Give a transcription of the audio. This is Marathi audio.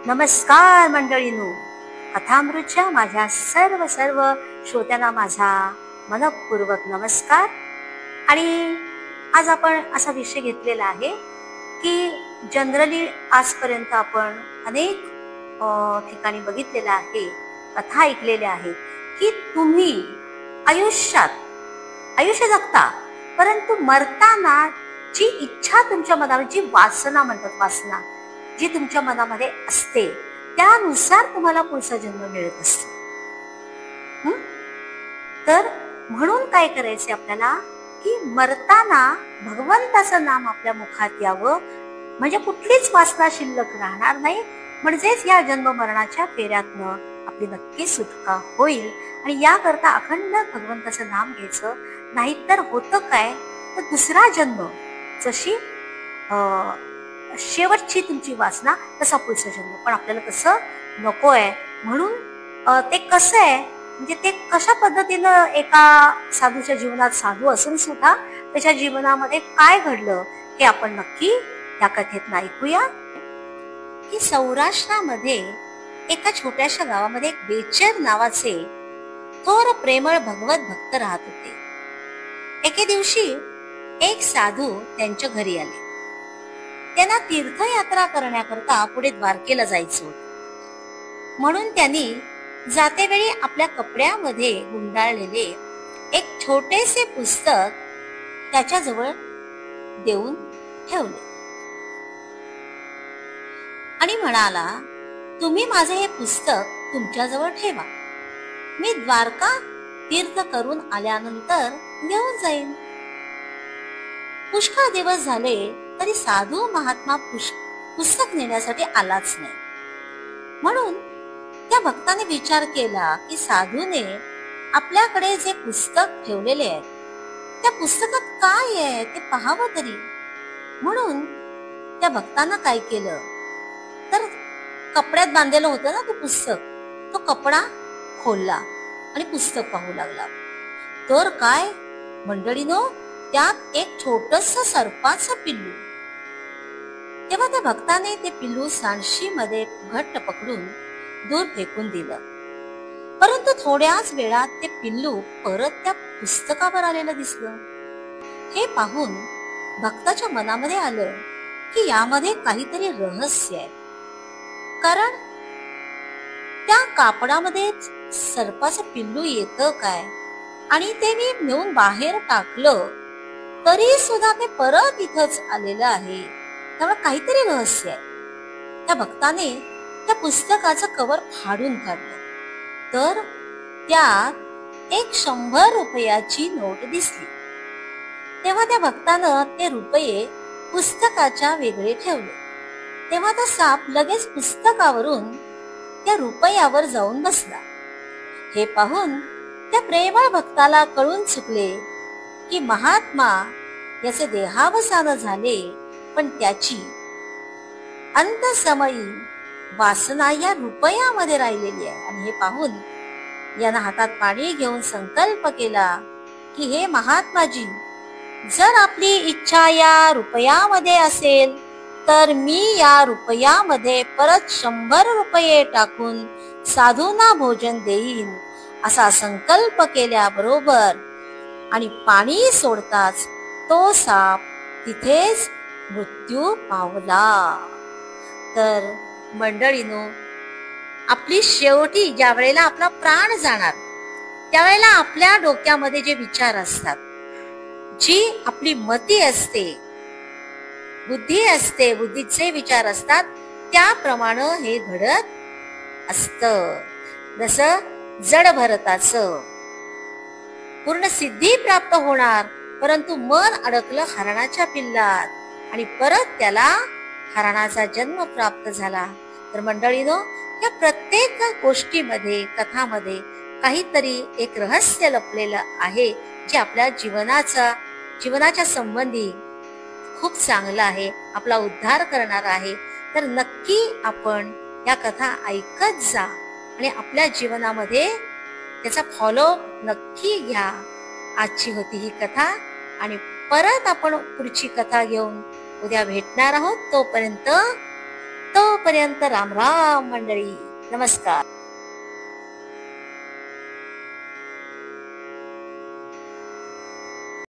नमस्कार मंडळींनो, कथामृतच्या माझ्या सर्व श्रोत्यांना माझा मनपूर्वक नमस्कार. आणि आज आपण असा विषय घेतलेला आहे की जनरली आजपर्यंत आपण अनेक ठिकाणी बघितलेलं आहे, कथा ऐकलेल्या आहे की तुम्ही आयुष्य जगता, परंतु मरताना जी इच्छा तुमच्या मनामध्ये, जी वासना म्हणतात, वासना जी तुमच्या मनामध्ये असते त्यानुसार तुम्हाला पुढचा जन्म मिळत असतो. तर म्हणून काय करायचे आपल्याला की मरताना भगवंताचं नाम आपल्या मुखात यावं, म्हणजे कुठलीच वासना शिल्लक राहणार नाही. म्हणजेच या जन्म मरणाच्या फेऱ्यातनं आपली नक्की सुटका होईल. आणि याकरता अखंड भगवंताचं नाम घ्यायचं. नाहीतर होतं काय, तर दुसरा जन्म जशी शेवटची तुमची वासना तसा पुढचा जन्म. पण आपल्याला तसं नको आहे. म्हणून ते कसं आहे, म्हणजे ते कशा पद्धतीनं एका साधूच्या जीवनात, साधू असून सुद्धा त्याच्या जीवनामध्ये काय घडलं हे आपण नक्की या कथेत ऐकूया. की सौराष्ट्रामध्ये एका छोट्याशा गावामध्ये एक बेचर नावाचे थोर प्रेमळ भगवत भक्त राहत होते. एके दिवशी एक साधू त्यांच्या घरी आले. त्यांना तीर्थयात्रा करण्याकरता पुढे द्वारकेला जायचं होतं. म्हणून त्यांनी जातेवेळी आपल्या कपड्यामध्ये गुंडाळलेले एक छोटेसे पुस्तक त्याच्याजवळ देऊन ठेवले आणि म्हणाला, तुम्ही माझे हे पुस्तक तुमच्याजवळ ठेवा, मी द्वारका तीर्थ करून आल्यानंतर घेऊन जाईन. पुष्कळ दिवस झाले तरी साधू महात्मा पुस्तक नेण्यासाठी आलाच नाही. म्हणून त्या भक्ताने विचार केला की साधूने आपल्याकडे जे पुस्तक ठेवलेले आहे त्या पुस्तकात काय आहे ते पाहावं तरी. म्हणून त्या भक्तानं काय केलं, तर कपड्यात बांधलेलं होतं ना ते पुस्तक, तो कपडा खोलला आणि पुस्तक पाहू लागला. तर काय मंडळीनो, त्यात एक छोटस सर्पाचं पिल्लू. तेव्हा त्या भक्ताने ते पिल्लू सांडशी मध्ये घट्ट पकडून दूर फेकून दिलं. परंतु थोड्याच वेळात ते पिल्लू परत त्या पुस्तकावर आलेलं दिसलं. हे पाहून भक्ताच्या मनामध्ये आलं की यामध्ये काहीतरी रहस्य आहे. कारण त्या कापडामध्ये सर्पाचं पिल्लू येतं काय, आणि ते मी नेऊन बाहेर टाकलं तरी सुद्धा ते परत इथंच आलेलं आहे. त्यामुळे काहीतरी रहस्य आहे. त्या भक्ताने त्या पुस्तकाचं कव्हर फाडून काढलं तर त्यात एक 100 रुपयाची नोट दिसली. तेव्हा त्या भक्तानं ते रुपये पुस्तकाच्या वेगळे ठेवले. तेव्हा तो साप लगेच पुस्तकावरून त्या रुपयावर जाऊन बसला. हे पाहून त्या प्रेमळ भक्ताला कळून चुकले की महात्मा याचे देहावसान झाले, पण त्याची अंतसमयी वासना या रुपयामध्ये राहिलेली आहे. आणि हे पाहून यानं हातात पाणी घेऊन संकल्प केला की हे महात्माजी, जर आपली इच्छा या रुपयामध्ये असेल तर मी या रुपयामध्ये परत 100 रुपये टाकून साधूंना भोजन देईन. असा संकल्प केल्याबरोबर आणि पाणी सोडताच तो साप तिथेच मृत्यू पावला. तर मंडळीनो, आपली शेवटी ज्या वेळेला आपला प्राण जाणार त्यावेळेला आपल्या डोक्यामध्ये जे विचार असतात, जी आपली मती असते, बुद्धी असते, बुद्धीचे विचार असतात, त्याप्रमाणे हे घडत असतं. जसं जड भरताचं पूर्ण सिद्धी प्राप्त होणार, परंतु मन अडकलं हरणाच्या पिल्लात आणि परत त्याला हरणाचा जन्म प्राप्त झाला. तर मंडळीनो, या प्रत्येक गोष्टीमध्ये, कथामध्ये काहीतरी एक रहस्य लपलेलं आहे, जे आपल्या जीवनाच्या संबंधी खूप चांगलं आहे, आपला उद्धार करणार आहे. तर नक्की आपण या कथा ऐकत जा आणि आपल्या जीवनामध्ये त्याचा फॉलो नक्की घ्या. आजची होती ही कथा आणि परत आपण पुढची कथा घेऊन उद्या भेटणार आहोत. तोपर्यंत तोपर्यंत राम राम मंडळी, नमस्कार.